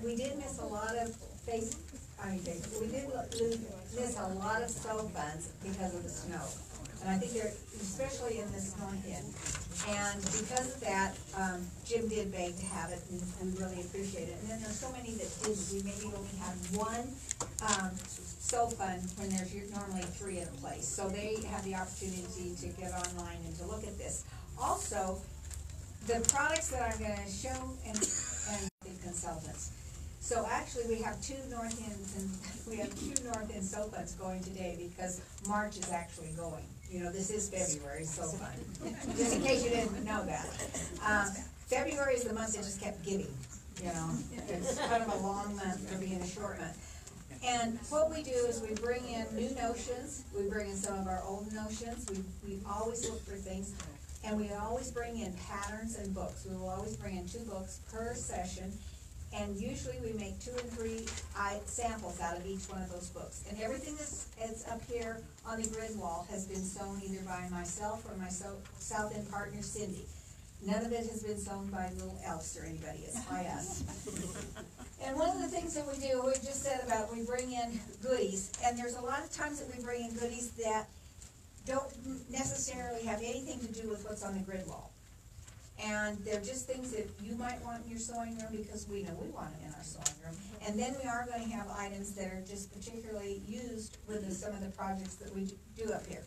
we did miss a lot of we did miss a lot of sew funds because of the snow. And I think they're, especially in this north end. And because of that, Jim did beg to have it, and we really appreciate it. And then there's so many that didn't. We maybe only had one sew fund when there's normally 3 in a place. So they have the opportunity to get online and to look at this. Also, the products that I'm going to show and the consultants. So actually, we have two North End sew funds going today because March is actually going. You know, this is February sew fund. Just in case you didn't know that. February is the month that just kept giving. You know, it's kind of a long month for being a short month. And what we do is we bring in new notions. We bring in some of our old notions. We always look for things. And we always bring in patterns and books. We will always bring in 2 books per session. And usually we make 2 and 3 samples out of each one of those books. And everything that's up here on the grid wall has been sewn either by myself or my South End partner, Cindy. None of it has been sewn by little Elves or anybody. It's by us. And one of the things that we do, we just said about we bring in goodies. And there's a lot of times that we bring in goodies that don't necessarily have anything to do with what's on the grid wall. And they're just things that you might want in your sewing room because we know we want them in our sewing room. And then we are going to have items that are just particularly used with some of the projects that we do up here.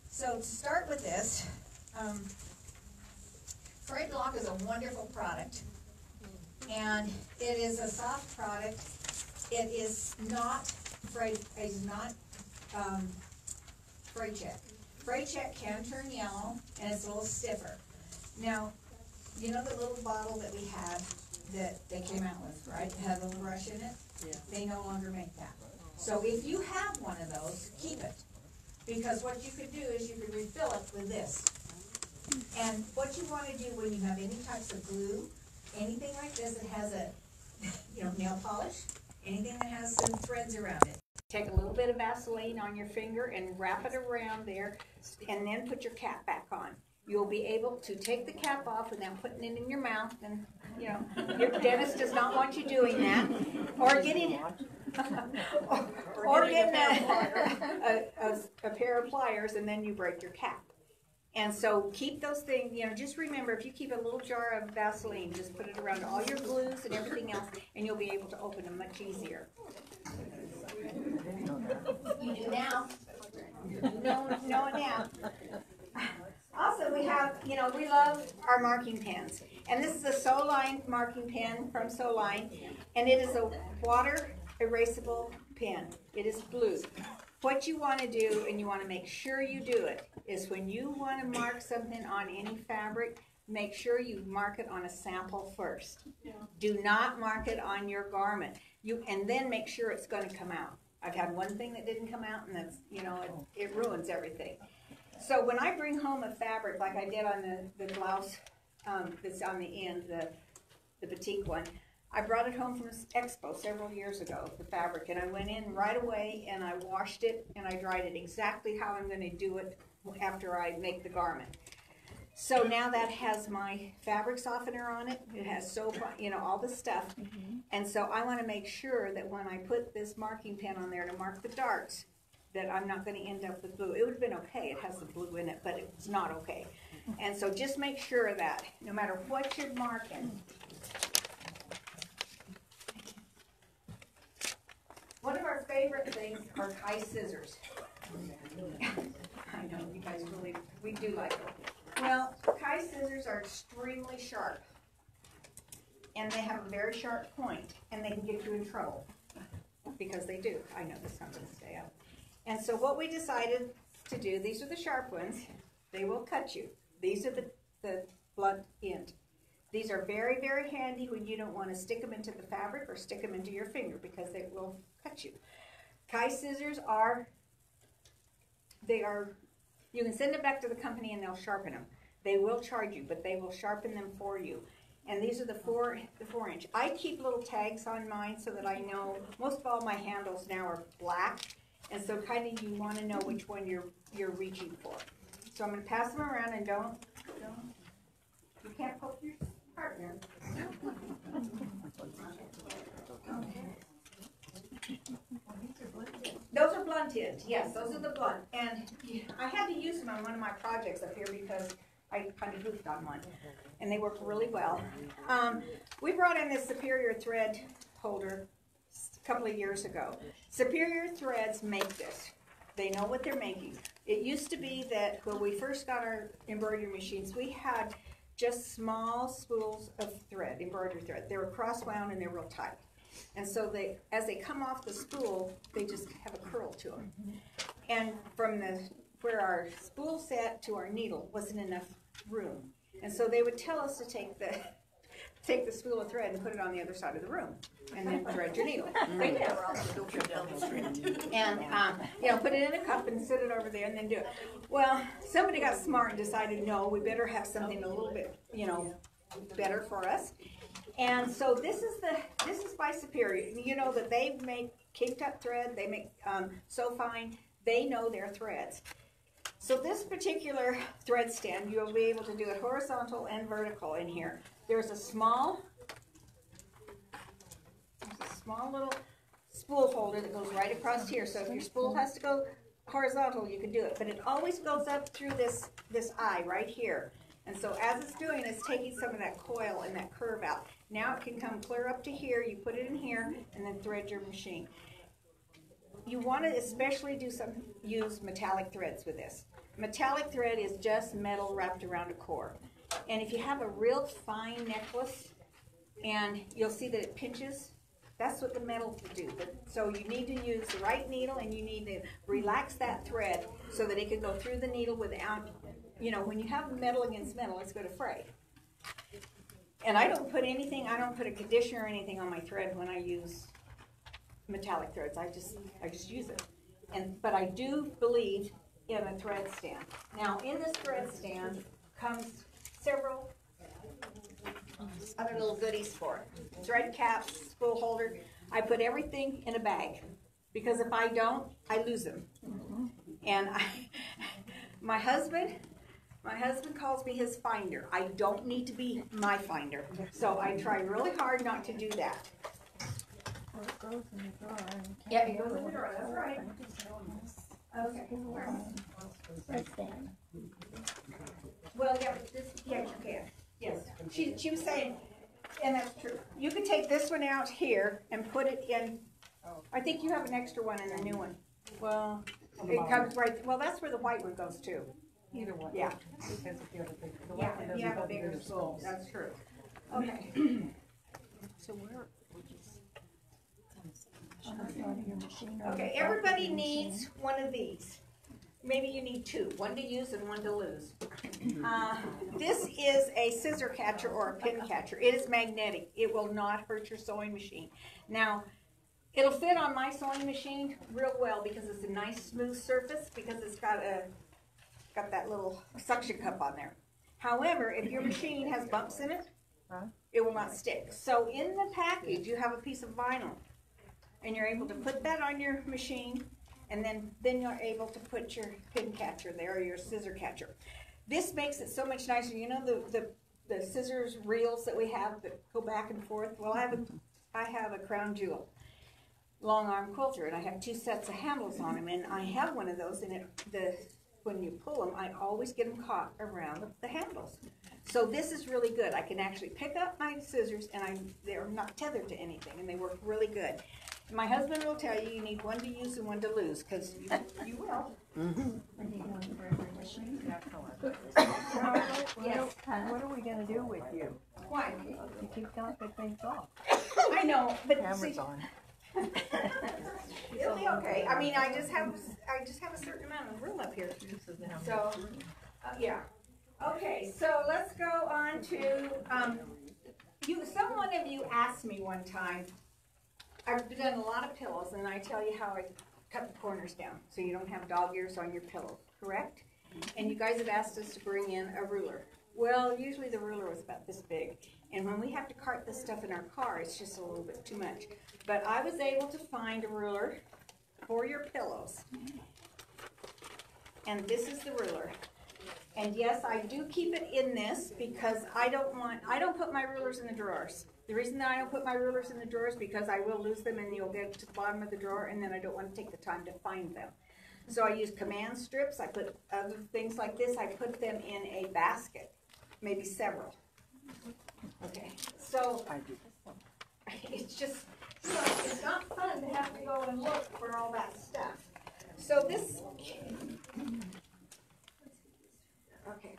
So to start with this, Frayed Lock is a wonderful product. And it is a soft product. It is not Fray check. Fray check can turn yellow and it's a little stiffer. Now, you know the little bottle that we had that they came out with, right? It had a little brush in it? Yeah. They no longer make that. So if you have one of those, keep it. Because what you could do is you could refill it with this. And what you want to do when you have any types of glue, anything like this that has a, nail polish, anything that has some threads around it. Take a little bit of Vaseline on your finger and wrap it around there, and then put your cap back on. You'll be able to take the cap off without putting it in your mouth, and your dentist does not want you doing that, or getting a pair of pliers, and then you break your cap. And so keep those things, just remember, if you keep a little jar of Vaseline, just put it around all your glues and everything else, and you'll be able to open them much easier. You do now. You know it now. Also, we have, we love our marking pens. And this is a Sew Line marking pen from Sew Line. And it is a water erasable pen. It is blue. What you want to do, and you want to make sure you do it, is when you want to mark something on any fabric, make sure you mark it on a sample first. Yeah. Do not mark it on your garment. And then make sure it's going to come out. I've had one thing that didn't come out, and that's, it ruins everything. So when I bring home a fabric, like I did on the blouse that's on the end, the batik one, I brought it home from Expo several years ago, the fabric, and I went in right away and I washed it and I dried it exactly how I'm going to do it after I make the garment. So now that has my fabric softener on it. It has soap, all the stuff. Mm-hmm. And so I want to make sure that when I put this marking pen on there to mark the darts, that I'm not going to end up with blue. It would have been okay. It has the blue in it, but it's not okay. And so just make sure that no matter what you're marking, one of our favorite things are Kai scissors. I know, you guys we do like them. Well, Kai scissors are extremely sharp. And they have a very sharp point, and they can get you in trouble. Because they do. I know this one's going to stay up. And so what we decided to do, these are the sharp ones. They will cut you. These are the blunt end. These are very, very handy when you don't want to stick them into the fabric or stick them into your finger because they will cut you. Kai scissors you can send it back to the company and they'll sharpen them. They will charge you, but they will sharpen them for you. And these are the 4-inch. I keep little tags on mine so that I know. Most of all my handles now are black, and so kind of you want to know which one you're reaching for. So I'm going to pass them around, and you can't poke your partner. Those are blunt ends, yes, those are the blunt. And I had to use them on one of my projects up here because I kind of goofed on one. And they work really well. We brought in this Superior thread holder a couple of years ago. Superior Threads make this. They know what they're making. It used to be that when we first got our embroidery machines, we had just small spools of thread, embroidery thread. They were cross-wound and they're real tight. And so as they come off the spool, they just have a curl to them. And from where our spool sat to our needle wasn't enough room. And so they would tell us to take the spool of thread and put it on the other side of the room, and then thread your needle. They did. And put it in a cup and sit it over there, and then do it. Well, somebody got smart and decided, no, we better have something a little bit, better for us. And so this is by Superior. You know that they make K-cut thread. They make so fine. They know their threads. So this particular thread stand, you'll be able to do it horizontal and vertical in here. There's a small little spool holder that goes right across here. So if your spool has to go horizontal, you can do it. But it always goes up through this eye right here. And so as it's doing, it's taking some of that coil and that curve out. Now it can come clear up to here. You put it in here and then thread your machine. You want to especially use metallic threads with this. Metallic thread is just metal wrapped around a core. And if you have a real fine necklace, and you'll see that it pinches, that's what the metal will do. So you need to use the right needle, and you need to relax that thread so that it can go through the needle without, when you have metal against metal, it's going to fray. And I don't put a conditioner or anything on my thread when I use metallic threads. I just use it. But I do believe in a thread stand. Now, in this thread stand comes several other little goodies for it. Thread caps, spool holder. I put everything in a bag because if I don't, I lose them. And my husband calls me his finder. I don't need to be my finder. So I try really hard not to do that. Well, it goes in the drawer. Yeah, it goes in the drawer, that's right. Okay. Thread stand. Well, yeah, you can. Yes. She was saying, and that's true. You could take this one out here and put it in. I think you have an extra one in the new one. Well, it comes right. Well, that's where the white one goes too. Either one. Yeah. Because if you have a big, the Yeah, one that you have a doesn't go bigger through spool. That's true. Okay. So where would you on the front of your machine? Okay, everybody needs one of these. Maybe you need two, one to use and one to lose. This is a scissor catcher or a pin catcher. It is magnetic. It will not hurt your sewing machine. Now, it'll fit on my sewing machine real well because it's a nice smooth surface because it's got that little suction cup on there. However, if your machine has bumps in it, it will not stick. So in the package, you have a piece of vinyl. And you're able to put that on your machine, and then you're able to put your pin catcher there, or your scissor catcher. This makes it so much nicer. You know the scissors reels that we have that go back and forth? Well, I have a crown jewel long arm quilter, and I have two sets of handles on them, and I have one of those, and when you pull them, I always get them caught around the handles. So this is really good. I can actually pick up my scissors, and they're not tethered to anything, and they work really good. My husband will tell you need one to use and one to lose, because you will. Yes. What are we going to do with you? Why? You keep knocking things off. I know, but Camera's see, on. it'll be okay. I mean, I just have a certain amount of room up here. So, yeah. Okay, so let's go on to someone of you asked me one time. I've done a lot of pillows, and I tell you how I cut the corners down so you don't have dog ears on your pillow, correct? And you guys have asked us to bring in a ruler. Well, usually the ruler was about this big, and when we have to cart this stuff in our car, it's just a little bit too much. But I was able to find a ruler for your pillows, and this is the ruler. And yes, I do keep it in this because I don't put my rulers in the drawers The reason that I don't put my rulers in the drawers because I will lose them and you'll get to the bottom of the drawer and then I don't want to take the time to find them. So I use command strips. I put other things like this. I put them in a basket, maybe several. Okay, so it's just, so it's not fun to have to go and look for all that stuff. So this, okay.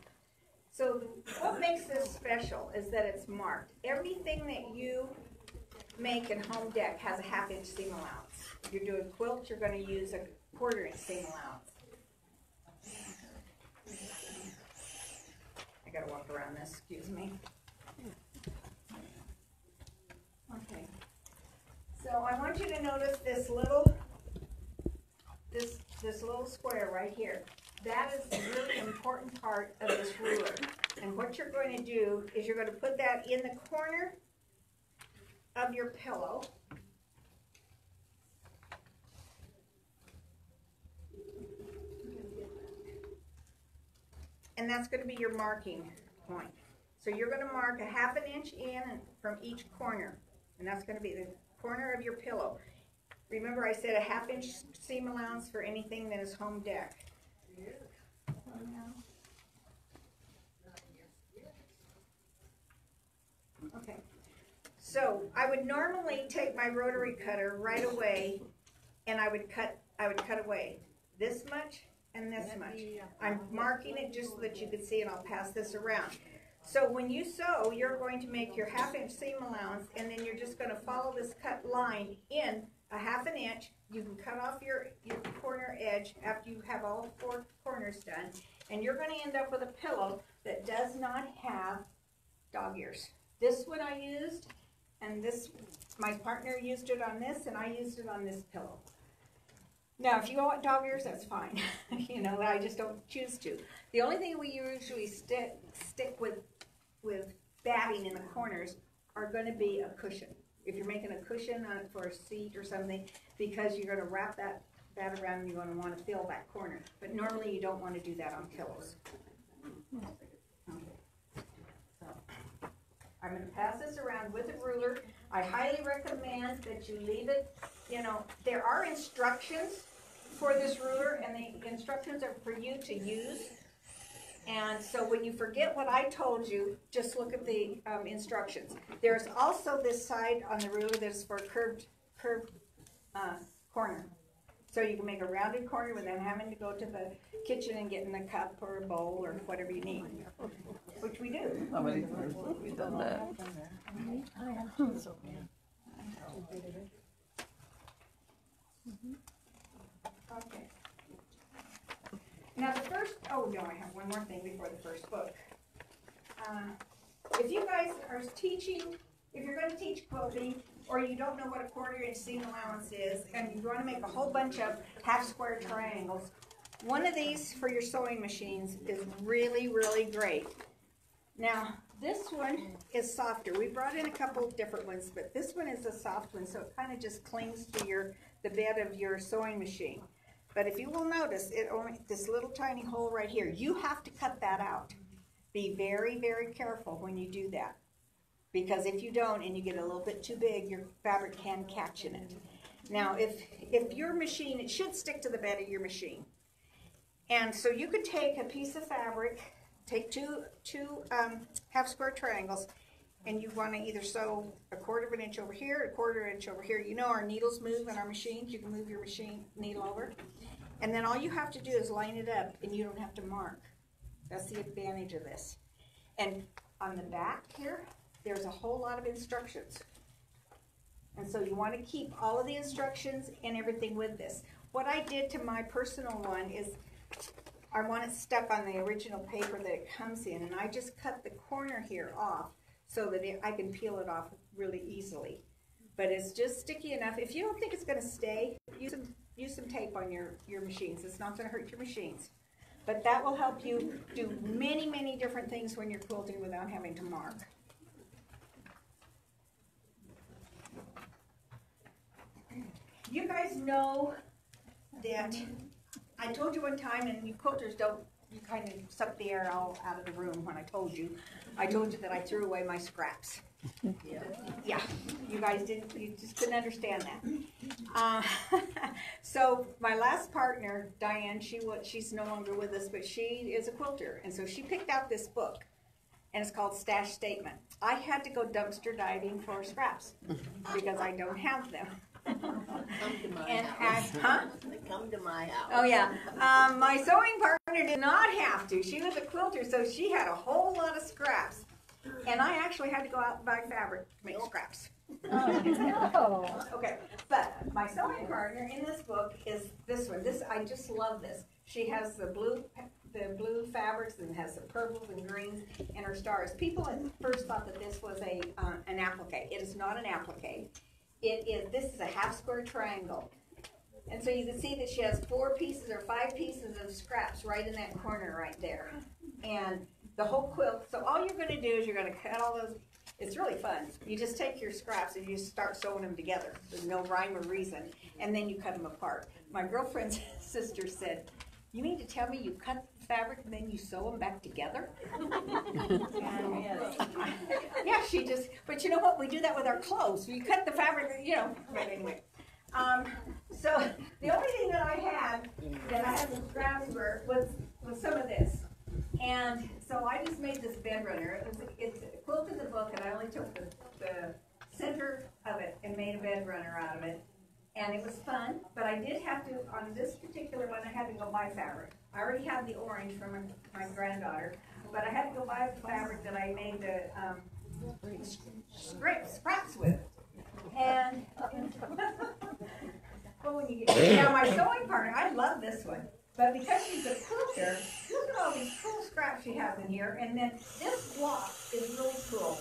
So what makes this special is that it's marked. Everything that you make in home deck has a 1/2-inch seam allowance. If you're doing quilts, you're going to use a 1/4-inch seam allowance. I got to walk around this, excuse me. Okay. So I want you to notice this little square right here. That is a really important part of this ruler. And what you're going to do is you're going to put that in the corner of your pillow. And that's going to be your marking point. So you're going to mark a 1/2 inch in from each corner. And that's going to be the corner of your pillow. Remember I said a 1/2 inch seam allowance for anything that is home deck. Okay, so I would normally take my rotary cutter right away and I would cut away this much and this much. I'm marking it just so that you can see, and I'll pass this around. So when you sew, you're going to make your 1/2 inch seam allowance, and then you're just going to follow this cut line in a 1/2 inch. You can cut off your corner edge after you have all 4 corners done, and you're going to end up with a pillow that does not have dog ears. This one I used, and this, my partner used it on this, and I used it on this pillow. Now, if you want dog ears, that's fine. You know, I just don't choose to. The only thing we usually stick with batting in the corners are going to be a cushion. If you're making a cushion on it for a seat or something, because you're going to wrap that around and you're going to want to fill that corner. But normally you don't want to do that on pillows. So, I'm going to pass this around with a ruler. I highly recommend that you leave it, you know, there are instructions for this ruler, and the instructions are for you to use. And so when you forget what I told you, just look at the instructions. There's also this side on the ruler that's for curved corner. So you can make a rounded corner without having to go to the kitchen and getting a cup or a bowl or whatever you need, which we do. How many times have we done that? Okay. Now the first, oh no, I have one more thing before the first book. If you guys are teaching, if you're going to teach quilting, or you don't know what a 1/4 inch seam allowance is, and you want to make a whole bunch of half square triangles, one of these for your sewing machines is really, really great. Now, this one is softer. We brought in a couple of different ones, but this one is a soft one, so it kind of just clings to the bed of your sewing machine. But if you will notice, it only this little tiny hole right here, you have to cut that out. Be very, very careful when you do that. Because if you don't and you get a little bit too big, your fabric can catch in it. Now, if your machine, it should stick to the bed of your machine. And so you could take a piece of fabric, take two half square triangles, and you want to either sew a 1/4 inch over here, a 1/4 inch over here. You know our needles move in our machines. You can move your machine needle over. And then all you have to do is line it up, and you don't have to mark. That's the advantage of this. And on the back here, there's a whole lot of instructions. And so you want to keep all of the instructions and everything with this. What I did to my personal one is I want it stuck on the original paper that it comes in, and I just cut the corner here off so that I can peel it off really easily. But it's just sticky enough. If you don't think it's going to stay, use some tape on your machines. It's not going to hurt your machines. But that will help you do many, many different things when you're quilting without having to mark. You guys know that I told you one time, and you quilters don't, you kind of suck the air all out of the room when I told you that I threw away my scraps. Yeah, you guys didn't, you just couldn't understand that. So my last partner, Diane, she's no longer with us, but she is a quilter, and so she picked out this book, and it's called Stash Statement. I had to go dumpster diving for scraps because I don't have them. Come to my And house. huh? Come to my house. Oh yeah, my sewing partner did not have to. She was a quilter, so she had a whole lot of scraps. And I actually had to go out and buy fabric to make scraps. Okay, but my sewing partner in this book is this one. I just love this. She has the blue fabrics and has the purples and greens and her stars. People at first thought that this was an applique. It is not an applique. This is a half square triangle. And so you can see that she has 4 pieces or 5 pieces of scraps right in that corner right there. And the whole quilt, so all you're gonna do is you're gonna cut all those, it's really fun. You just take your scraps and you just start sewing them together. There's no rhyme or reason. And then you cut them apart. My girlfriend's sister said, "You mean to tell me you cut the fabric and then you sew them back together?" Yeah, but you know what? We do that with our clothes. We cut the fabric, but anyway. So the only thing that I had some scraps was some of this. And so I just made this bed runner. It's quilted the book, and I only took the center of it and made a bed runner out of it. And it was fun, but I did have to, on this particular one, I had to go buy fabric. I already had the orange from my granddaughter, but I had to go buy the fabric that I made the scraps with. And well, when you get now, my sewing partner, I love this one, but because she's a quilter, look at all these cool scraps she has in here. And then this block is really cool.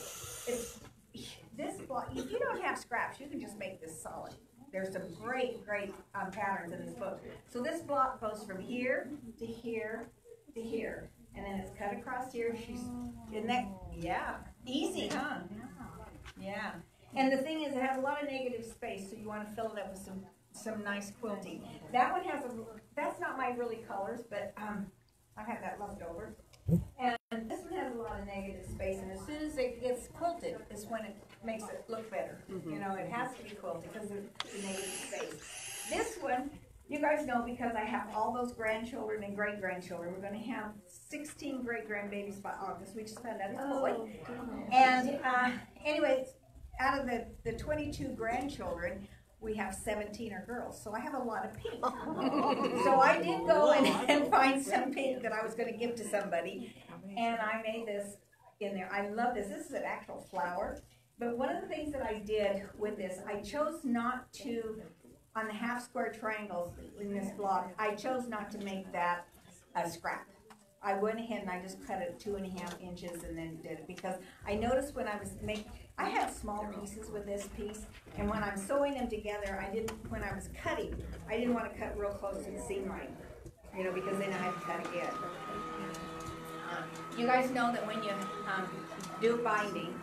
This block, if you don't have scraps, you can just make this solid. There's some great patterns in this book. So this block goes from here to here to here, and then it's cut across here. Yeah, easy, huh? Yeah. And the thing is, it has a lot of negative space, so you want to fill it up with some nice quilting. That one has that's not my really colors, but I have that left over. And this one has a lot of negative space, and as soon as it gets quilted, is when it makes it look better. It has to be quilted because of the negative space. This one, you guys know, because I have all those grandchildren and great-grandchildren. We're going to have 16 great-grandbabies by August. We just found out it's a boy. And anyway, out of the 22 grandchildren, we have 17 are girls, so I have a lot of pink. So I did go and find some pink that I was going to give to somebody, and I made this in there. I love this. This is an actual flower, but one of the things that I did with this, I chose not to, on the half square triangles in this block, I chose not to make that a scrap. I went ahead and I just cut it 2.5 inches and then did it, because I noticed when I was I had small pieces with this piece, and when I'm sewing them together, when I was cutting, I didn't want to cut real close to the seam line, because then I had to cut again. You guys know that when you do binding,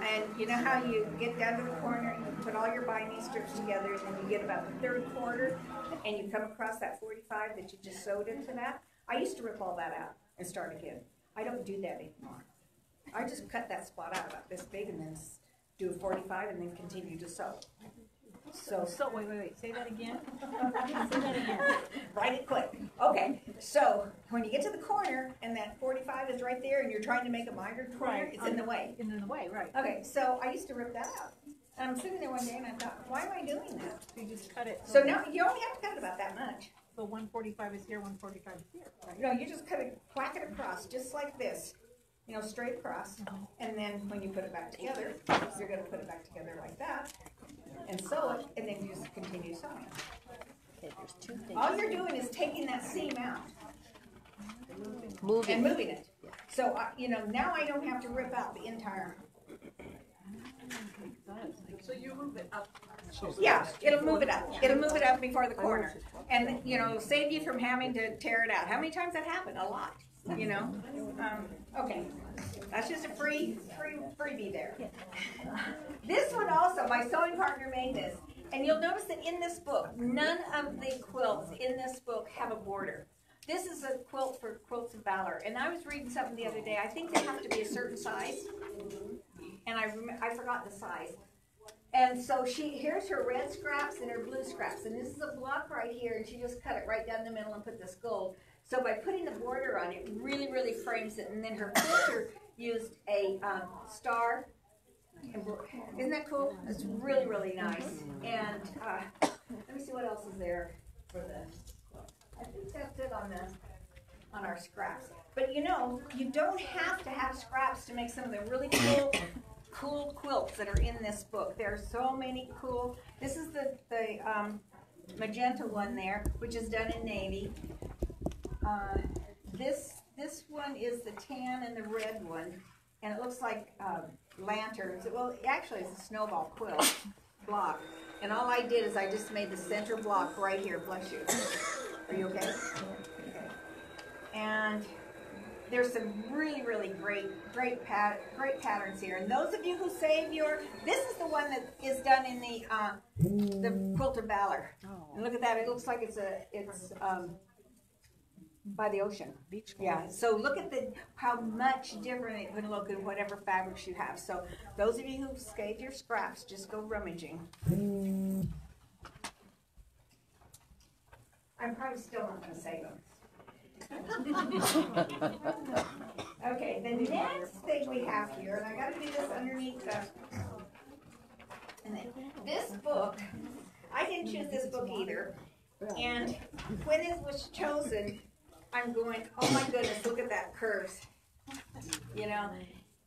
and you know how you get down to the corner and you put all your binding strips together, and then you get about the 3rd quarter, and you come across that 45 that you just sewed into that? I used to rip all that out and start again. I don't do that anymore. I just cut that spot out about this big and then do a 45 and then continue to sew. So Wait, say that again. Say that again. Write it quick. Okay, so when you get to the corner and that 45 is right there and you're trying to make a minor corner, it's in the way. In the way, right. Okay, so I used to rip that out. And I'm sitting there one day and I thought, why am I doing that? So you just cut it. So now you only have to cut it about that much. So 145 is here, 145 is here, right? No, you just whack it across, just like this, straight across. And then when you put it back together, you're going to put it back together like that, and sew it, and then you just continue sewing. Okay, there's 2 things. All you're doing is taking that seam out and Moving. moving it. So, now I don't have to rip out the entire. So you move it up. Yeah, it'll move it up. It'll move it up before the corner. And, it'll save you from having to tear it out. How many times that happened? A lot, Okay, that's just a freebie there. This one also, my sewing partner made this. And you'll notice that in this book, none of the quilts in this book have a border. This is a quilt for Quilts of Valor. And I was reading something the other day. I think they have to be a certain size. and I forgot the size. And so here's her red scraps and her blue scraps, and this is a block right here, and she just cut it right down the middle and put this gold. So by putting the border on it, really, really frames it, and then her quilter used a star. Isn't that cool? It's really, really nice. And let me see what else is there for the. I think that's it on our scraps. But you know, you don't have to have scraps to make some of the really cool quilts that are in this book. There are so many cool. This is the magenta one there, which is done in navy. This one is the tan and the red one, and it looks like lanterns. Well, actually, it's a snowball quilt block. And all I did is I just made the center block right here. Bless you. Are you okay? Okay. And there's some really, really great patterns here. And those of you who save this is the one that is done in the Quilter Valor. And look at that. It looks like it's by the ocean. Beach. Yeah. So look at how much different it would look in whatever fabrics you have. So those of you who saved your scraps, just go rummaging. I'm probably still not going to save them. Okay, the next thing we have here, and I got to do this underneath this book. I didn't choose this book either, and when it was chosen, I'm going, oh my goodness, look at that curves, you know.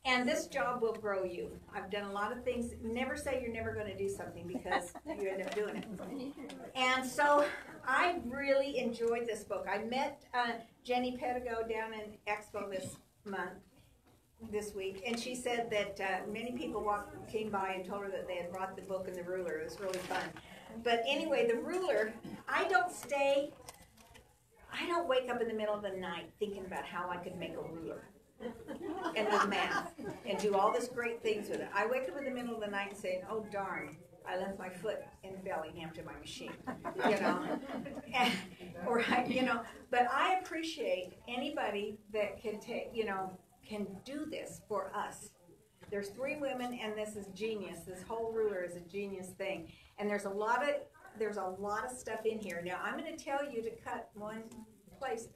And this job will grow you. I've done a lot of things. Never say you're never going to do something because you end up doing it. And so I really enjoyed this book. I met Jenny Pedigo down in Expo this week, and she said that many people came by and told her that they had brought the book and the ruler. It was really fun. But anyway, the ruler, I don't wake up in the middle of the night thinking about how I could make a ruler. And with math, and do all this great things with it. I wake up in the middle of the night saying, oh darn, I left my foot in Bellingham to my machine, you know. But I appreciate anybody that can can do this for us. There's 3 women, and this is genius. This whole ruler is a genius thing. And there's a lot of stuff in here. Now I'm going to tell you to cut one place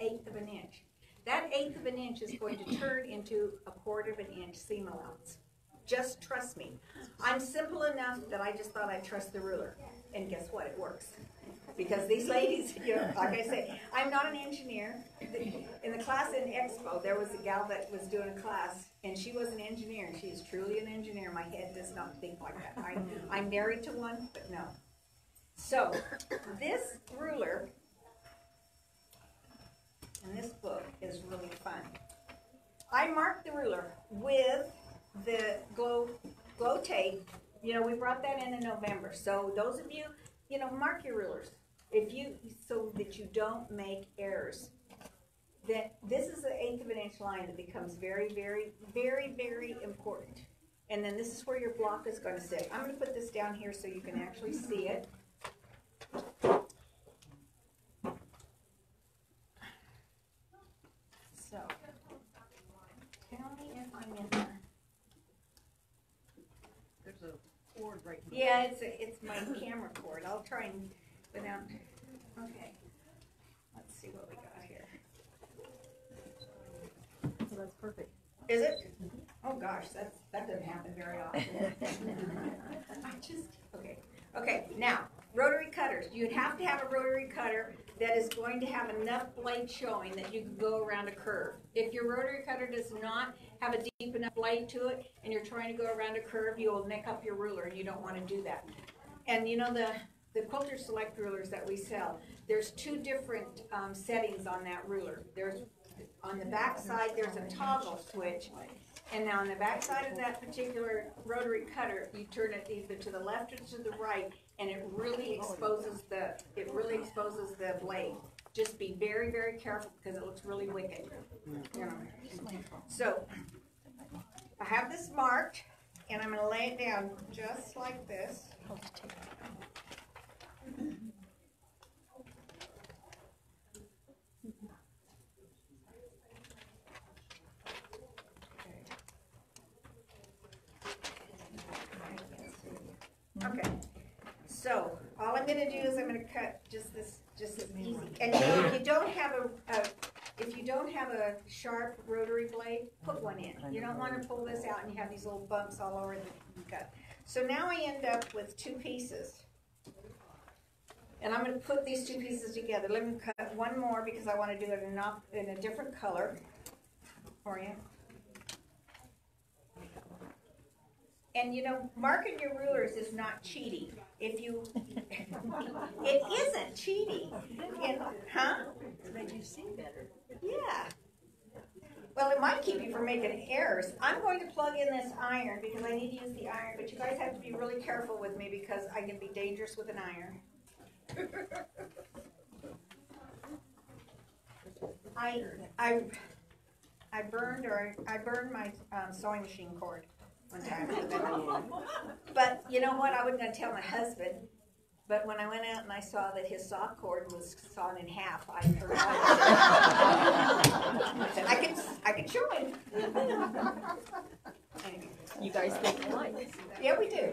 1/8 of an inch. That 1/8 of an inch is going to turn into 1/4 of an inch seam allowance. Just trust me. I'm simple enough that I just thought I'd trust the ruler. And guess what? It works. Because these ladies, like I say, I'm not an engineer. In the class in Expo, there was a gal that was doing a class, and she was an engineer, and she is truly an engineer. My head does not think like that. I'm married to one, but no. So, this ruler and this book is really fun. I marked the ruler with the glow tape. You know, we brought that in November. So those of you, mark your rulers so that you don't make errors. This is the 1/8 of an inch line that becomes very, very, very, very important. And then this is where your block is going to sit. I'm going to put this down here so you can actually see it. So, tell me if I'm in there. There's a cord right here. Yeah, it's my camera cord. I'll try and without. Okay. Let's see what we got here. So that's perfect. Is it? Oh gosh, that doesn't happen very often. Okay. Now, rotary cutters. You'd have to have a rotary cutter that is going to have enough blade showing that you can go around a curve. If your rotary cutter does not have a deep enough blade to it, and you're trying to go around a curve, you will nick up your ruler, and you don't want to do that. And the Quilter Select rulers that we sell, there's 2 different settings on that ruler. On the back side, there's a toggle switch. And now on the back side of that particular rotary cutter, you turn it either to the left or to the right, and it really exposes the blade. Just be very, very careful because it looks really wicked. So I have this marked, and I'm going to lay it down just like this. Okay, so all I'm gonna do is I'm gonna cut just this easy. And if you don't have if you don't have a sharp rotary blade, put one in. You don't wanna pull this out and you have these little bumps all over the cut. So now I end up with two pieces. And I'm gonna put these two pieces together. Let me cut one more because I wanna do it in a different color for you. And you know, marking your rulers is not cheating. If you, it isn't cheating. Huh? It made you see better. Yeah. Well, it might keep you from making errors. I'm going to plug in this iron because I need to use the iron, but you guys have to be really careful with me because I can be dangerous with an iron. I burned my sewing machine cord one time. But you know what? I wasn't going to tell my husband. But when I went out and I saw that his saw cord was sawn in half, I said, I can show him. Anyway. You guys think alike. Yeah, we do.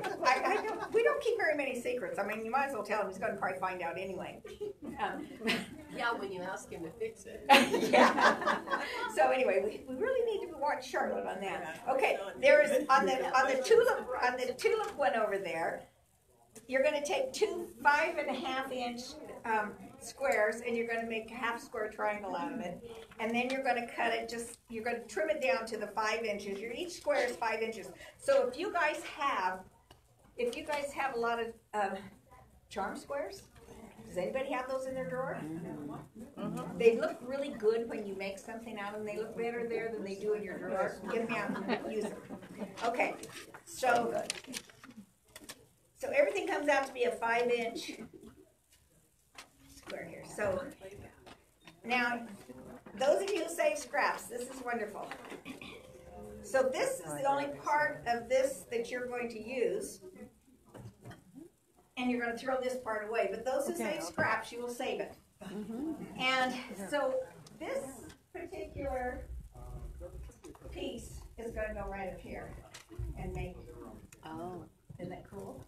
We don't keep very many secrets. I mean, you might as well tell him. He's going to probably find out anyway. Yeah, when you ask him to fix it. Yeah. So anyway, we really need to watch Charlotte on that. Okay, there's on the tulip one over there. You're going to take two 5.5-inch squares, and you're going to make a half square triangle out of it. And then you're going to cut it. You're going to trim it down to the 5 inches. Each square is 5 inches. So if you guys have a lot of charm squares. Does anybody have those in their drawer? Mm-hmm. They look really good when you make something out of them. They look better there than they do in your drawer. Get them out and use them. Okay, so everything comes out to be a 5-inch square here. So now, those of you who save scraps, this is wonderful. So this is the only part of this that you're going to use. And you're going to throw this part away. But those who save scraps, you will save it. And so this particular piece is going to go right up here and make. Oh, isn't that cool?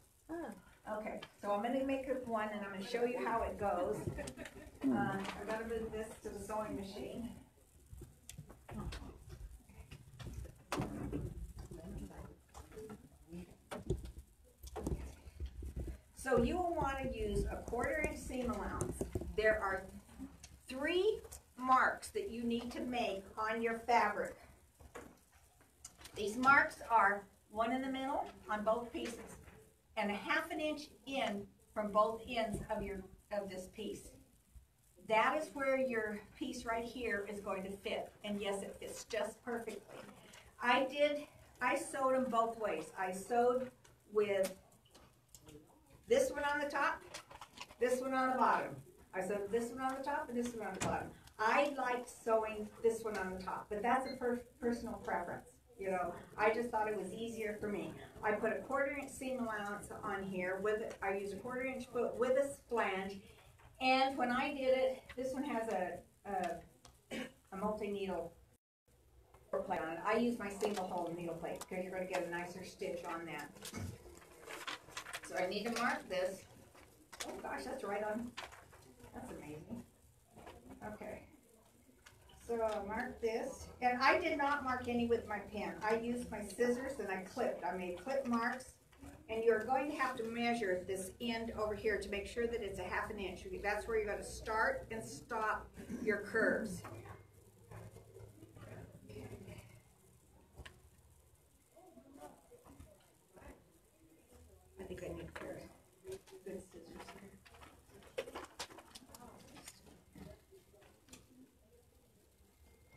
Okay, so I'm going to make it one, and I'm going to show you how it goes. I've got to move this to the sewing machine. So you will want to use a 1/4-inch seam allowance. There are 3 marks that you need to make on your fabric. These marks are one in the middle on both pieces, and 1/2 inch in from both ends of this piece. That is where your piece right here is going to fit, and yes, it fits just perfectly. I sewed them both ways. I sewed with this one on the top, this one on the bottom. I sewed this one on the top and this one on the bottom. I like sewing this one on the top, but that's a personal preference. You know, I just thought it was easier for me. I put a 1/4-inch seam allowance on here I use a 1/4-inch foot with a flange, and when I did it, this one has a multi-needle plate on it. I use my single hole needle plate because you're going to get a nicer stitch on that. So I need to mark this. Oh gosh, that's right on. That's amazing. Okay. So I'll mark this. And I did not mark any with my pen. I used my scissors and I clipped. I made clip marks. And you're going to have to measure this end over here to make sure that it's a 1/2 inch. That's where you're going to start and stop your curves. I think I need a pair of good scissors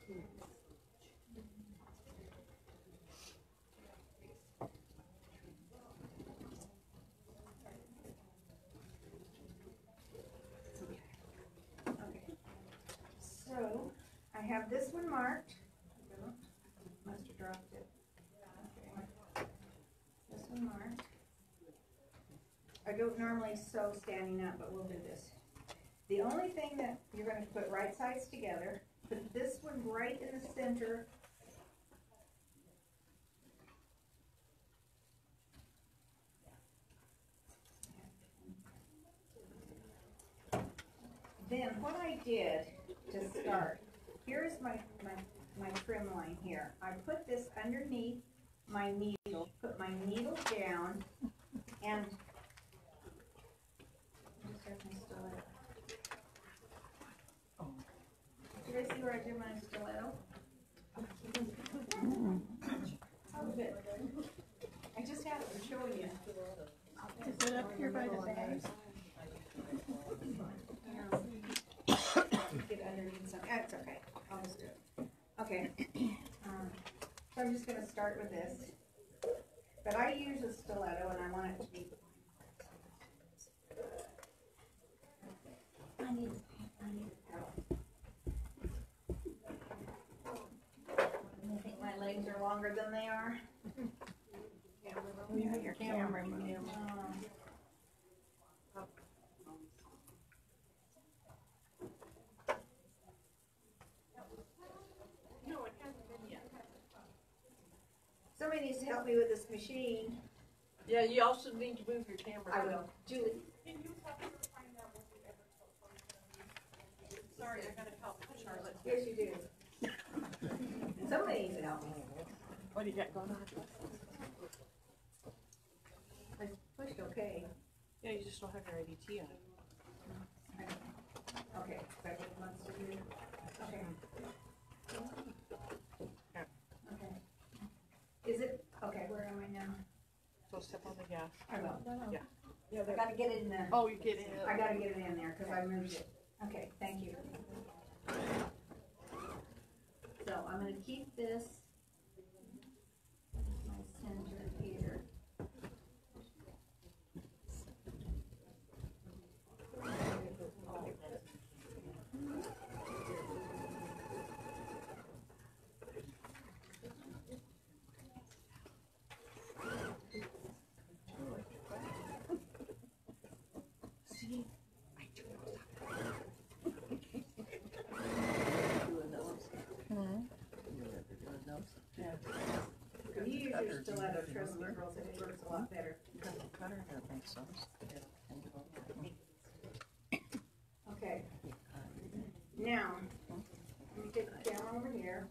here. So, I have this one marked. Must have dropped it. Okay. This one marked. I don't normally sew standing up, but we'll do this. The only thing that you're going to put right sides together, put this one right in the center. what I did to start, here's my trim line here. I put this underneath my needle, put my needle down, and just have my stiletto. Did I see where I did my stiletto? Oh, good. I just have to show you. Is it up here by the bag? Get underneath some, that's okay, I'll just do it. Okay, so I'm just gonna start with this. But I use a stiletto and I want it to be. I need help. You think my legs are longer than they are? Yeah, your camera moved. Somebody needs to help me with this machine. Yeah, you also need to move your camera. I will. Julie. Sorry, I gotta help Charlotte. Yes, you do. Somebody needs to help me. What do you got going on? I pushed okay. Yeah, you just don't have your ADT on. Okay, second wants to do. Okay. Okay. Is it, okay, where am I now? So step on the gas. I will. Yeah. I gotta get it in there. Oh, you get it. I gotta get it in there, cause I moved it. Okay, thank you. So I'm gonna keep this my center here. You use your stiletto, trust me, girls, it works a lot better. Okay. Now, let me take the camera over here.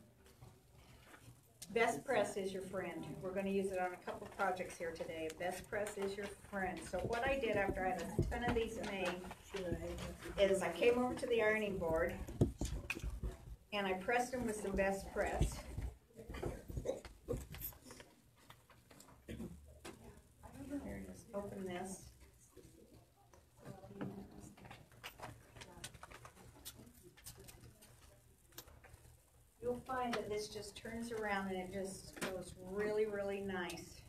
Best press is your friend. We're gonna use it on a couple projects here today. Best press is your friend. So what I did after I had a ton of these made is I came over to the ironing board and I pressed them with some best press. There it is. Open this. You'll find that this just turns around and it just goes really, really nice.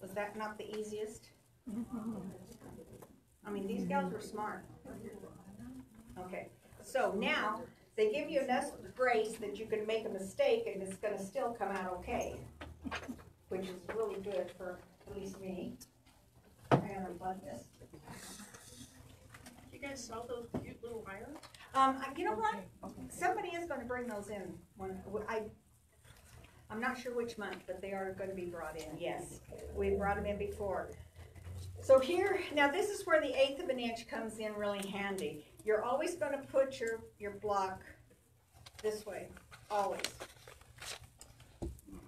Was that not the easiest? I mean, these gals were smart. Okay, so now they give you enough grace that you can make a mistake and it's gonna still come out okay, which is really good for at least me. I gotta unplug this. You guys saw those cute little irons? You know what? Somebody is gonna bring those in when, I'm not sure which month, but they are gonna be brought in, yes. We brought them in before. So here, now this is where the 1/8 of an inch comes in really handy. You're always gonna put your block this way, always.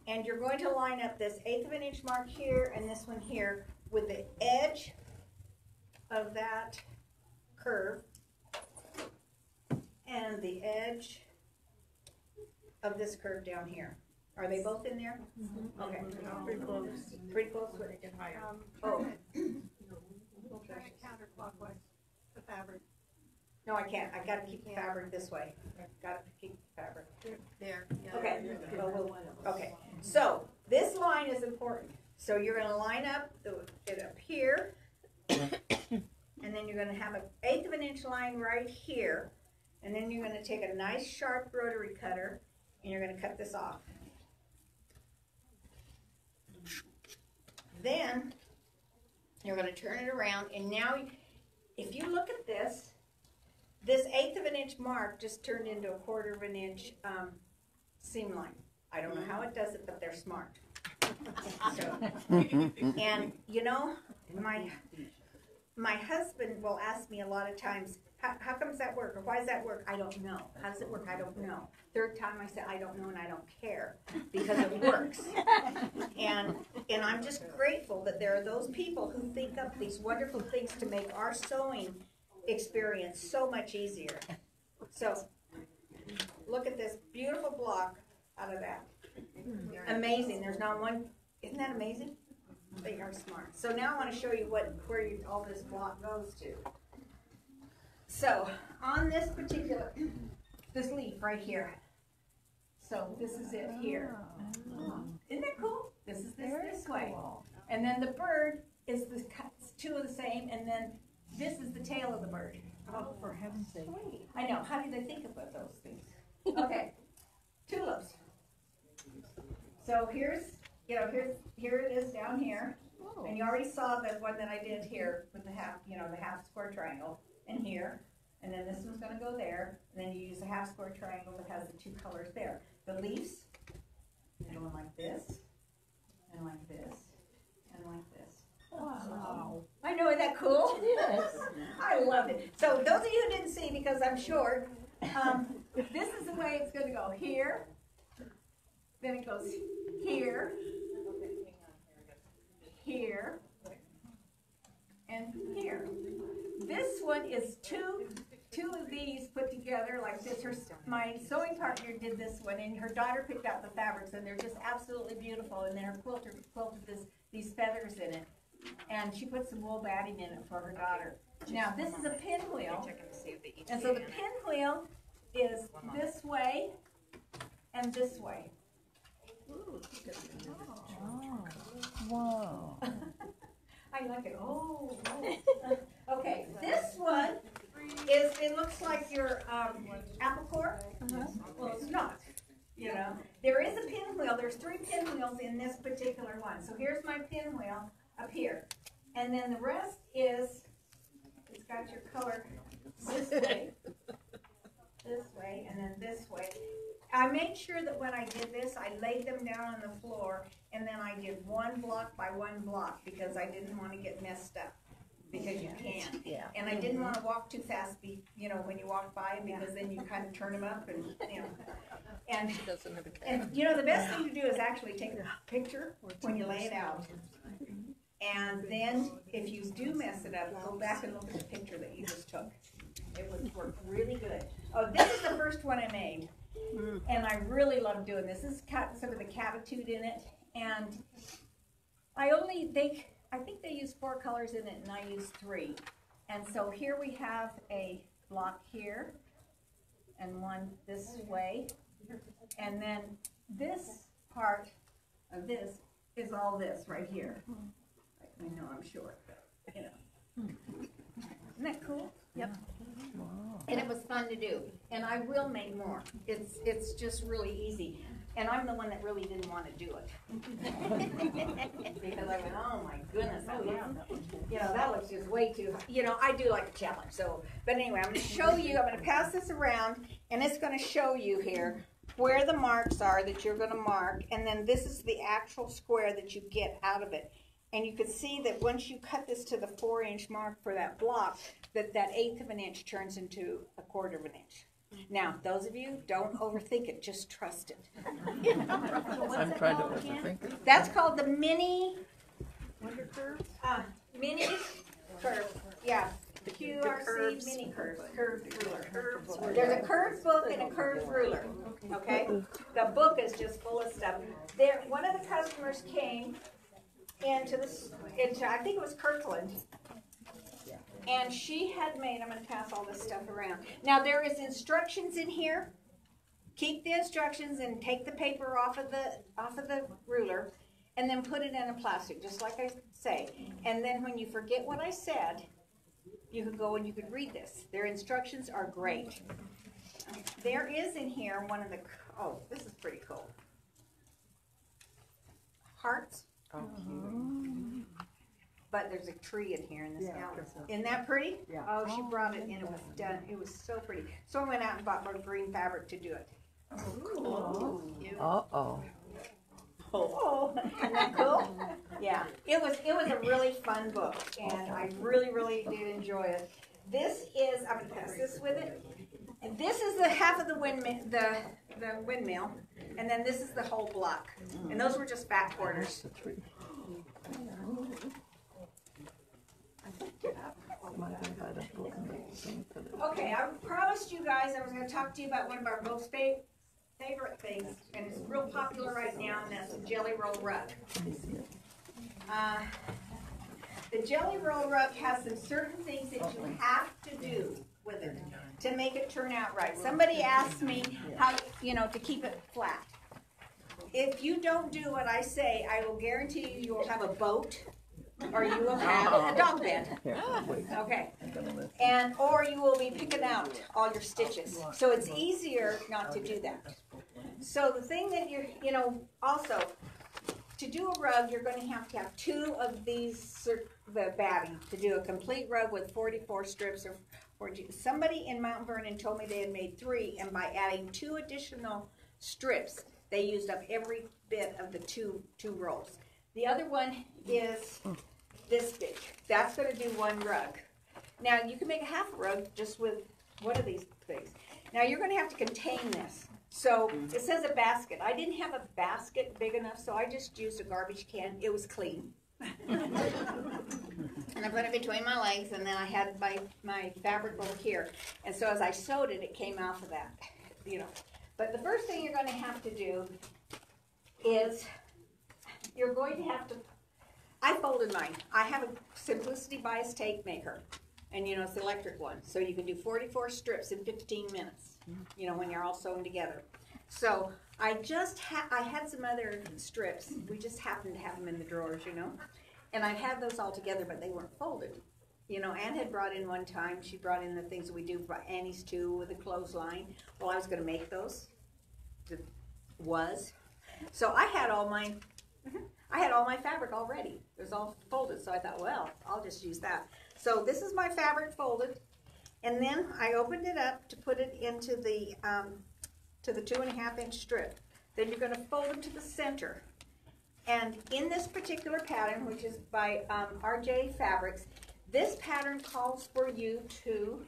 And you're going to line up this 1/8 of an inch mark here and this one here with the edge of that curve and the edge of this curve down here. Are they both in there? Okay. Pretty close. Pretty close. Turn it higher. Oh, Turn it counterclockwise, the fabric. no, I can't. I gotta keep the fabric this way. I've gotta keep the fabric. There. Okay. Okay. So this line is important. So you're gonna line up it up here, and then you're gonna have an 1/8 of an inch line right here, and then you're gonna take a nice sharp rotary cutter, and you're gonna cut this off. Then you're going to turn it around, and now if you look at this 1/8 of an inch mark just turned into a 1/4 of an inch seam line. I don't know how it does it, but they're smart. And you know, my husband will ask me a lot of times, how comes that work, or why does that work? I don't know. How does it work? I don't know. Third time I say I don't know and I don't care, because it works. And I'm just grateful that there are those people who think up these wonderful things to make our sewing experience so much easier. So look at this beautiful block out of that. Amazing. There's not one. Isn't that amazing? They are smart. So now I want to show you where all this block goes to. So on this particular, this leaf right here. So this is it here. Isn't that cool? This is this way. And then the bird is two of the same, and then this is the tail of the bird. Oh, for heaven's sake. I know. How do they think about those things? Okay. Tulips. So here it is down here. And you already saw the one that I did here with the half square triangle, and here. And then this one's going to go there. And then you use a half square triangle that has the two colors there. The leaves, going like this, and like this, and like this. Wow. I know, isn't that cool? Yes. I love it. So those of you who didn't see, because I'm short, this is the way it's going to go. Here, then it goes here, here, and here. This one is two of these put together like this. My sewing partner did this one, and her daughter picked out the fabrics, and they're just absolutely beautiful. And then her quilter quilted these feathers in it, and she put some wool batting in it for her daughter. Now this is a pinwheel, and so the pinwheel is this way and this way. Wow. I like it. Oh. Okay, this one is, it looks like your apple core. Well, it's not. You know, there is a pinwheel. There's 3 pinwheels in this particular one. So here's my pinwheel up here. And then the rest is, it's got your color this way, and then this way. I made sure that when I did this, I laid them down on the floor, and then I did one block by one block, because I didn't want to get messed up, because you can. Yeah. And I didn't want to walk too fast, when you walk by, because then you kind of turn them up, and And the best thing to do is actually take a picture when you lay it out. And then, if you do mess it up, go back and look at the picture that you just took. It would work really good. Oh, this is the first one I made. And I really love doing this. This is some of the cabbitude in it. And I think they use 4 colors in it, and I use 3. And so here we have a block here, and one this way. And then this part of this is all this right here. I know I'm short, but, Isn't that cool? Yep. Wow. And it was fun to do. And I will make more. It's just really easy. And I'm the one that really didn't want to do it. Because I went, oh my goodness, that looks just way too, I do like a challenge. So, but anyway, I'm going to show you, I'm going to pass this around, and it's going to show you here where the marks are that you're going to mark. And then this is the actual square that you get out of it. And you can see that once you cut this to the 4-inch mark for that block, that 1/8 of an inch turns into 1/4 of an inch. Now, those of you, don't overthink it, just trust it. I'm trying to overthink it. That's called the mini curve. Mini curve. Yeah. QRC mini curved ruler. There's a curved book and a curved ruler. Okay? The book is just full of stuff. One of the customers came into I think it was Kirkland. And she had made, I'm going to pass all this stuff around. Now there is instructions in here. Keep the instructions and take the paper off of the ruler, and then put it in a plastic, just like I say. And then when you forget what I said, you could go and you could read this. Their instructions are great. There is in here one of the, this is pretty cool. Hearts. Oh, cute. But there's a tree in here in this album. Isn't that pretty? Yeah. Oh, she brought it and it was done. It was so pretty. So I went out and bought more green fabric to do it. Cool. Uh-oh. Oh, isn't that cool? Yeah, it was a really fun book, and I really did enjoy it. This is, I'm gonna pass this with it. And this is the half of the windmill, and then this is the whole block. And those were just back quarters. Okay, I promised you guys I was going to talk to you about one of our most favorite things, and it's real popular right now, and that's the Jelly Roll Rug. The Jelly Roll Rug has some certain things that you have to do with it to make it turn out right. Somebody asked me how, to keep it flat. If you don't do what I say, I will guarantee you will have a boat, or you will have a dog bed. Okay. Or you will be picking out all your stitches. So it's easier not to do that. So the thing that also, to do a rug, you're going to have 2 of these, the batting, to do a complete rug with 44 strips. Somebody in Mount Vernon told me they had made 3, and by adding 2 additional strips, they used up every bit of the two rolls. The other one is this big. That's going to do 1 rug. Now, you can make a half rug just with one of these things. Now, you're going to have to contain this. So, it says a basket. I didn't have a basket big enough, so I just used a garbage can. It was clean. And I put it between my legs, and then I had my fabric over here. And so, as I sewed it, it came off of that, But the first thing you're going to have to do is you're going to have to, I folded mine. I have a Simplicity Bias tape maker, and it's the electric one. So you can do 44 strips in 15 minutes, when you're all sewn together. So I had some other strips. We just happened to have them in the drawers, And I had those all together, but they weren't folded. Ann had brought in one time, she brought in the things that we do for Annie's too with a clothesline. Well, I was going to make those. So I had all mine. I had all my fabric already. It was all folded, so I thought, well, I'll just use that. So this is my fabric folded, and then I opened it up to put it into the to the 2.5-inch strip. Then you're going to fold it to the center. And in this particular pattern, which is by RJ Fabrics, this pattern calls for you to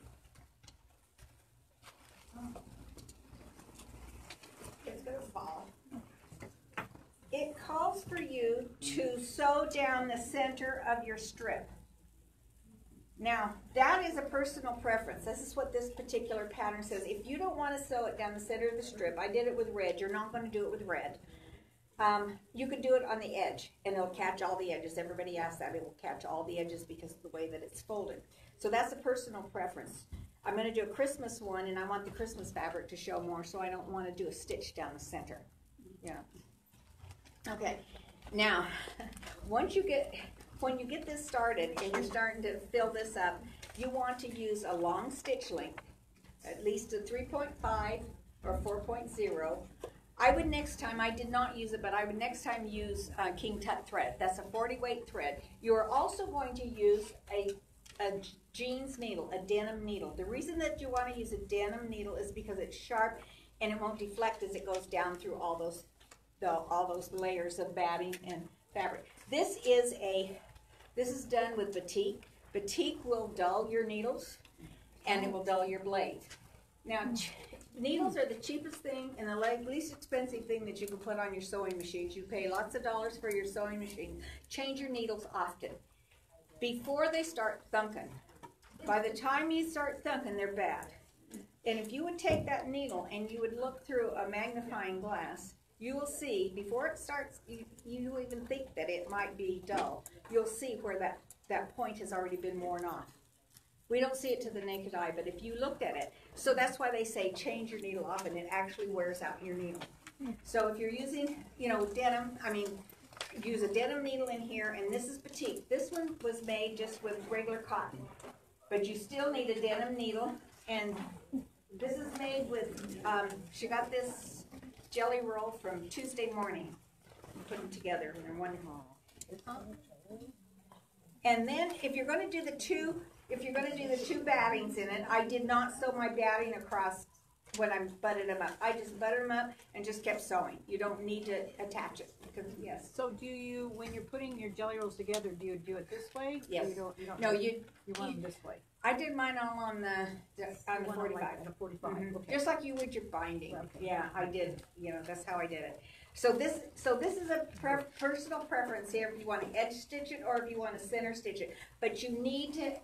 it's going to fall. It calls for you to sew down the center of your strip. Now, that is a personal preference. This is what this particular pattern says. If you don't want to sew it down the center of the strip, I did it with red. You're not going to do it with red. You can do it on the edge, and it'll catch all the edges. Everybody asks that. It will catch all the edges because of the way that it's folded. So that's a personal preference. I'm going to do a Christmas one, and I want the Christmas fabric to show more, so I don't want to do a stitch down the center. Yeah. Okay. Now, when you get this started and you're starting to fill this up, you want to use a long stitch length, at least a 3.5 or 4.0. I would next time, I did not use it, but I would next time use King Tut thread. That's a 40 weight thread. You are also going to use a jeans needle, a denim needle. The reason that you want to use a denim needle is because it's sharp and it won't deflect as it goes down through all those layers of batting and fabric. This is done with batik. Batik will dull your needles and it will dull your blades. Now, needles are the cheapest thing and the least expensive thing that you can put on your sewing machines. You pay lots of dollars for your sewing machine. Change your needles often. Before they start thunking. By the time you start thunking, they're bad. And if you would take that needle and you would look through a magnifying glass, you will see, before it starts, you even think that it might be dull, you'll see where that point has already been worn off. We don't see it to the naked eye, but if you looked at it, so that's why they say change your needle off, and it actually wears out your needle. So if you're using, denim, use a denim needle in here, and this is batik. This one was made just with regular cotton, but you still need a denim needle, and this is made with, she got this jelly roll from Tuesday morning. Put them together, and they're wonderful. And then if you're going to do the two battings in it, I did not sew my batting across when I'm butted them up. I just butted them up and just kept sewing. You don't need to attach it, because, yes. So do you, when you're putting your jelly rolls together, do you do it this way? Yes. Or you don't, No, you want them this way? I did mine all on the You 45. want them like the 45, Mhm. okay. Just like you would your binding. Okay. Yeah, I did. That's how I did it. So this is a personal preference here. If you want to edge stitch it or if you want to center stitch it, but you need to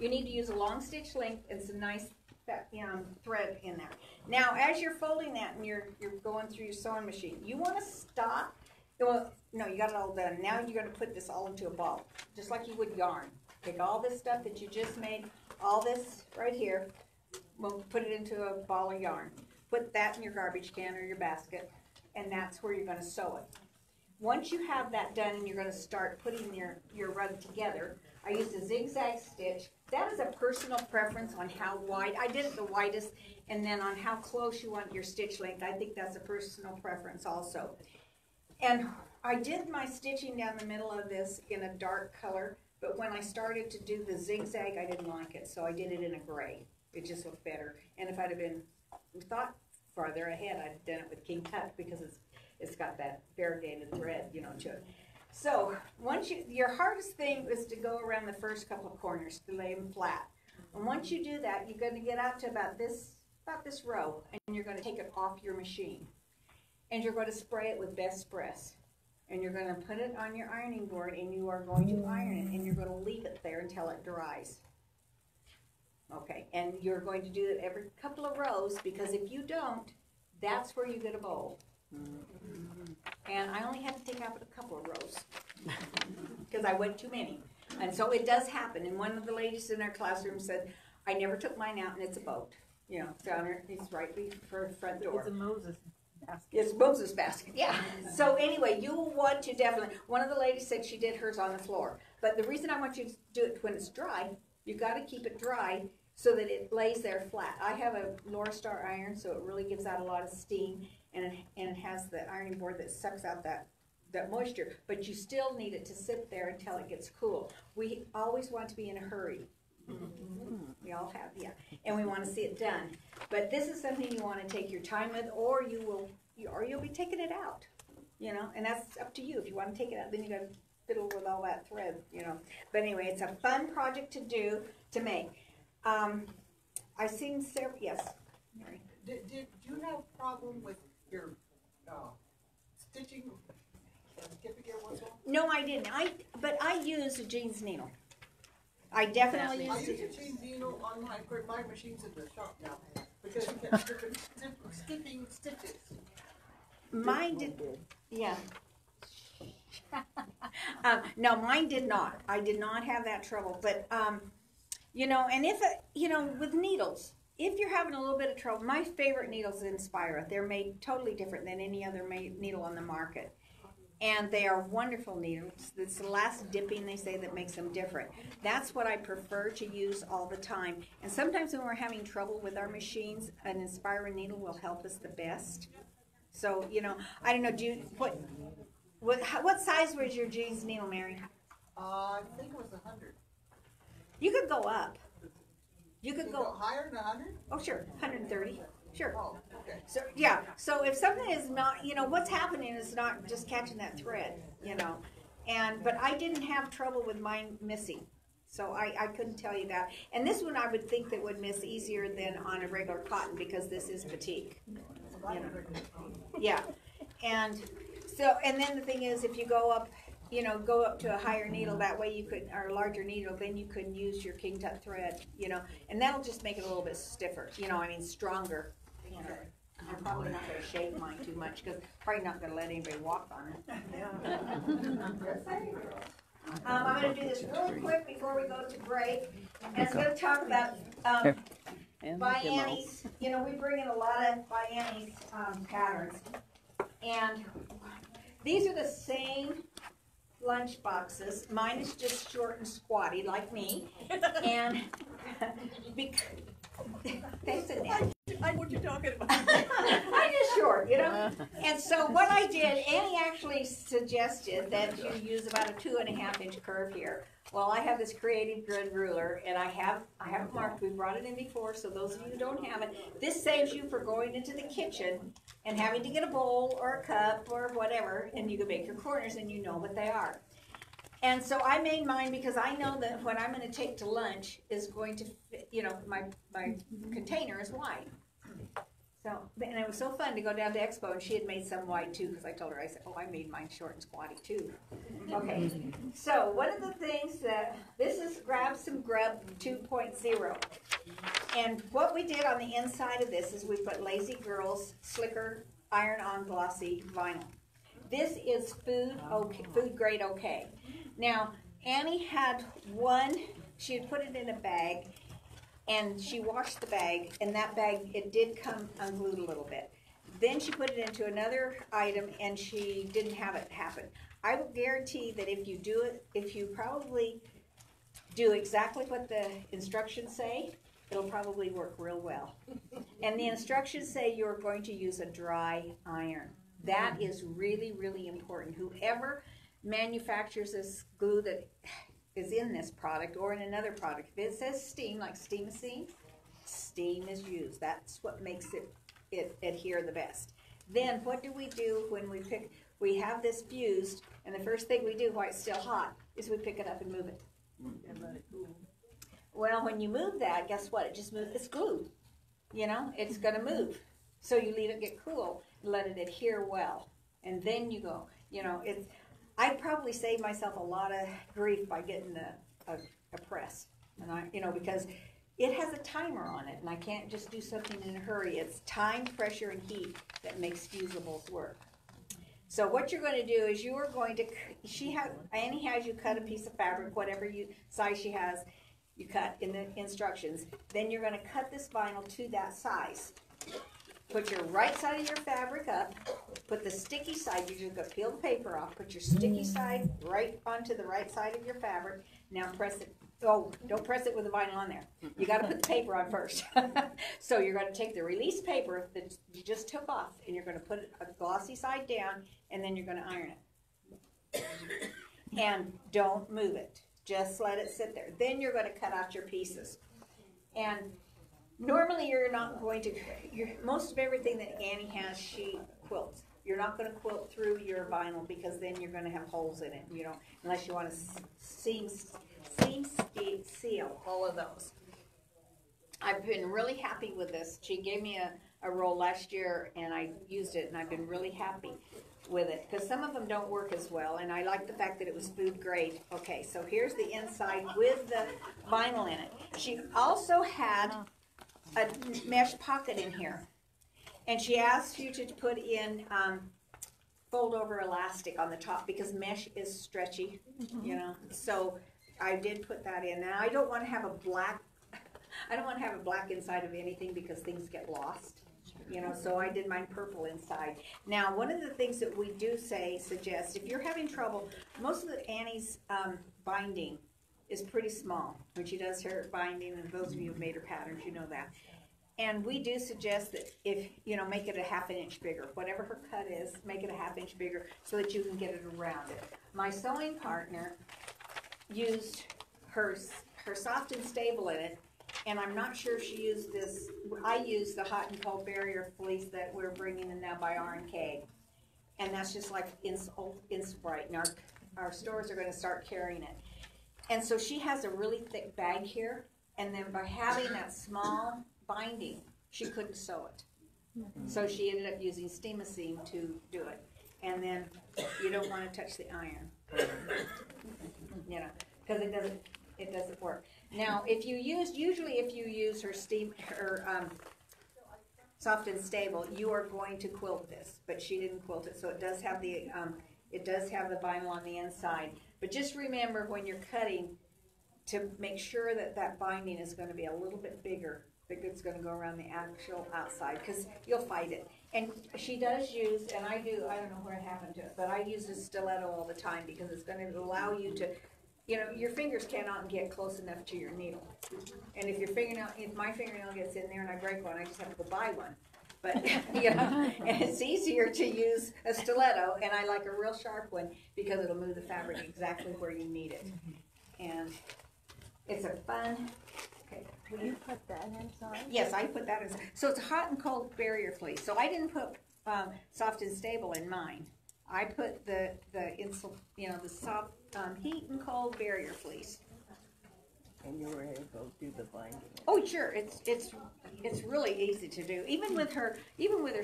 use a long stitch length and some nice thread in there. Now, as you're folding that and you're going through your sewing machine, you want to stop. Well, no, you got it all done. Now you're going to put this all into a ball, just like you would yarn. Take all this stuff that you just made, all this right here, we'll put it into a ball of yarn. Put that in your garbage can or your basket, and that's where you're going to sew it. Once you have that done and you're going to start putting your rug together, I used a zigzag stitch. That is a personal preference on how wide. I did it the widest, and then on how close you want your stitch length. I think that's a personal preference also. And I did my stitching down the middle of this in a dark color, but when I started to do the zigzag, I didn't like it, so I did it in a gray. It just looked better. And if I'd have been thought farther ahead, I'd have done it with King Tut because it's got that variegated thread, to it. So once your hardest thing is to go around the first couple of corners to lay them flat. And once you do that, you're going to get out to about this row, and you're going to take it off your machine. And you're going to spray it with Best Press. And you're going to put it on your ironing board, and you are going to iron it, and you're going to leave it there until it dries. Okay, and you're going to do it every couple of rows, because if you don't, that's where you get a bowl. And I only had to take out a couple of rows, because I went too many. And so it does happen. And one of the ladies in our classroom said, I never took mine out, and it's a boat. Down there, it's right before the front door. It's a Moses basket. It's Moses basket, yeah. So anyway, you will want to definitely, one of the ladies said she did hers on the floor. But the reason I want you to do it when it's dry, you've got to keep it dry so that it lays there flat. I have a Laura Star iron, so it really gives out a lot of steam, and it has the ironing board that sucks out that moisture. But you still need it to sit there until it gets cool. We always want to be in a hurry. We all have, yeah. And we want to see it done. But this is something you want to take your time with, or you'll be taking it out, and that's up to you. If you want to take it out, then you got to fiddle with all that thread, But anyway, it's a fun project to make. I've seen several, yes, Mary. Did you have a problem with your stitching and skipping it once in a while? No, I didn't. But I used a jeans needle. I definitely I used use a it. jeans needle on my machine's in the shop now because you kept skipping stitches. Mine did, yeah. No, mine did not. I did not have that trouble. But, and if, with needles, if you're having a little bit of trouble, my favorite needles is Inspira. They're made totally different than any other needle on the market. And they are wonderful needles. It's the last dipping, they say, that makes them different. That's what I prefer to use all the time. And sometimes when we're having trouble with our machines, an Inspira needle will help us the best. So, I don't know, what size was your jeans needle, Mary? I think it was 100. You could go up. You could Go go, higher than 100? oh sure, 130, sure. Oh, okay. So, yeah, so if something is not, what's happening is not just catching that thread, but I didn't have trouble with mine missing. So I couldn't tell you that. And this one I would think that would miss easier than on a regular cotton because this is batik. Yeah. And so, and then the thing is, if you go up to a higher needle, that way you could, or a larger needle, then you can use your King Tut thread, and that'll just make it a little bit stiffer, stronger. I'm probably not going to shake mine too much because probably not going to let anybody walk on it. I'm going to do this really quick before we go to break. And I'm going to talk about Bianni's. We bring in a lot of Bianni's patterns. And these are the same lunch boxes. Mine is just short and squatty like me. And Thanks, Annette. I know what you're talking about. I'm just short, you know? And so what I did, Annie actually suggested that you use about a 2.5 inch curve here. Well, I have this creative grid ruler, and I have it marked. We brought it in before, so those of you who don't have it, this saves you for going into the kitchen and having to get a bowl or a cup or whatever, and you can make your corners and you know what they are. And so I made mine because I know that what I'm going to take to lunch is going to fit, you know, my container is wide. So, and it was so fun to go down to Expo, and she had made some wide too, because I told her, I said, oh, I made mine short and squatty too. Okay, so one of the things that, this is Grab Some Grub 2.0. And what we did on the inside of this is we put Lazy Girls Slicker Iron-On Glossy Vinyl. This is food grade okay. Now, Annie had one, she had put it in a bag, and she washed the bag, and that bag, it did come unglued a little bit. Then she put it into another item, and she didn't have it happen. I will guarantee that if you do it, if you probably do exactly what the instructions say, it'll probably work real well. And the instructions say you're going to use a dry iron. That is really, really important. Whoever manufactures this glue that is in this product or in another product, if it says steam, like steam-a-scene, steam is used. That's what makes it adhere the best. Then what do we do when we have this fused, and the first thing we do while it's still hot is we pick it up and move it. And let it cool. Well, when you move that, guess what? It just moves. It's glued. You know, it's going to move. So you leave it get cool, let it adhere well, and then you go. You know, I'd probably save myself a lot of grief by getting a press, and because it has a timer on it, and I can't just do something in a hurry. It's time, pressure, and heat that makes fusibles work. So what you're going to do is you are going to, Annie has you cut a piece of fabric, whatever size she has, you cut in the instructions. Then you're going to cut this vinyl to that size. Put your right side of your fabric up, put the sticky side, you're just going to peel the paper off, put your sticky side right onto the right side of your fabric. Now press it. Oh, don't press it with the vinyl on there. You got to put the paper on first. So you're going to take the release paper that you just took off, and you're going to put a glossy side down, and then you're going to iron it. And don't move it. Just let it sit there. Then you're going to cut out your pieces. And normally you're not going to, most of everything that Annie has, she quilts. You're not going to quilt through your vinyl because then you're going to have holes in it, unless you want to seam seal all of those. I've been really happy with this. She gave me a roll last year, and I used it, and I've been really happy with it because some of them don't work as well, and I like the fact that it was food grade. Okay, so here's the inside with the vinyl in it. She also had a mesh pocket in here, and she asked you to put in fold over elastic on the top because mesh is stretchy, so I did put that in. Now I don't want to have a black inside of anything because things get lost, so I did mine purple inside. Now one of the things that we do suggest, if you're having trouble, most of Annie's binding is pretty small when she does her binding, and those of you who've made her patterns, you know that. And we do suggest that if, make it a 1/2 inch bigger. Whatever her cut is, make it a 1/2 inch bigger so that you can get it around it. My sewing partner used her soft and stable in it, and I'm not sure if she used this. I used the hot and cold barrier fleece that we're bringing in now by R&K. And that's just like Inspirite, and our stores are going to start carrying it. And so she has a really thick bag here, and then by having that small binding, she couldn't sew it. So she ended up using steam-a-seam to do it. And then you don't want to touch the iron, because it doesn't work. Now, usually if you use her soft and stable, you are going to quilt this, but she didn't quilt it, so it does have the vinyl on the inside. But just remember when you're cutting to make sure that binding is going to be a little bit bigger. It's going to go around the actual outside because you'll fight it. And she does use, and I don't know what happened to it, but I use a stiletto all the time because it's going to allow you to you know, your fingers cannot get close enough to your needle. And if my fingernail gets in there and I break one, I just have to go buy one. But, you know, and it's easier to use a stiletto, and I like a real sharp one because it'll move the fabric exactly where you need it. And it's a fun, okay. You put that inside? Yes, I put that in. So it's a hot and cold barrier fleece. So I didn't put soft and stable in mine. I put the soft heat and cold barrier fleece. And you were able to do the binding. Oh, sure. It's really easy to do. Even with her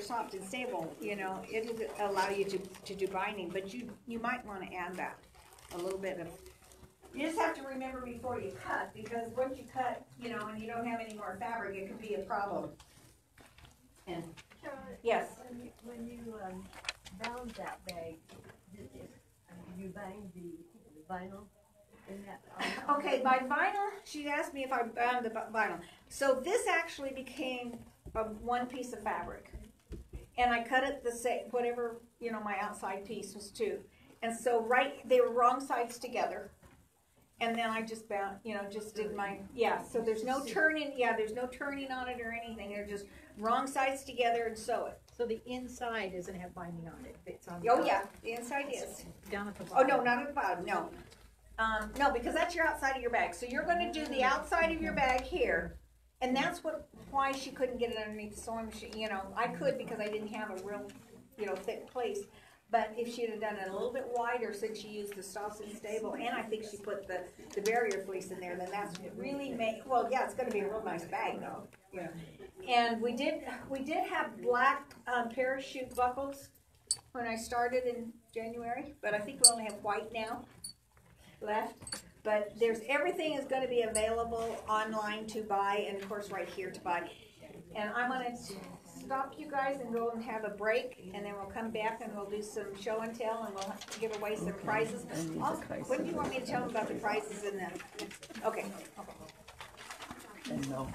soft and stable, you know, it'll allow you to do binding. But you might want to add that a little bit of. You just have to remember before you cut, because once you cut, you know, and you don't have any more fabric, it could be a problem. And yes. When you bound that bag, did you bind the vinyl in that? Okay, by vinyl, she asked me if I bound the vinyl. So this actually became one piece of fabric. And I cut it the same, whatever, you know, my outside piece was too. And so they were wrong sides together. And then I just bound, you know, just did my, so there's no turning, there's no turning on it or anything. They're just wrong sides together and sew it. So the inside doesn't have binding on it, it's on. Oh yeah, the inside is. Down at the Oh bottom. no, not at the bottom, no. No, because that's your outside of your bag. So you're gonna do the outside of your bag here. And that's why she couldn't get it underneath the sewing machine. You know, I could because I didn't have a real, you know, thick place. But if she'd have done it a little bit wider, since she used the soft and stable, and I think she put the barrier fleece in there, then that's really it's going to be a real nice bag though. Yeah. And we did have black parachute buckles when I started in January, but I think we only have white now left. But everything is going to be available online to buy, and of course right here to buy. And I'm going to stop you guys and go and have a break, and then we'll come back and we'll do some show and tell, and we'll give away some prizes. What do you want me to tell them about the prizes and the? Okay. And no.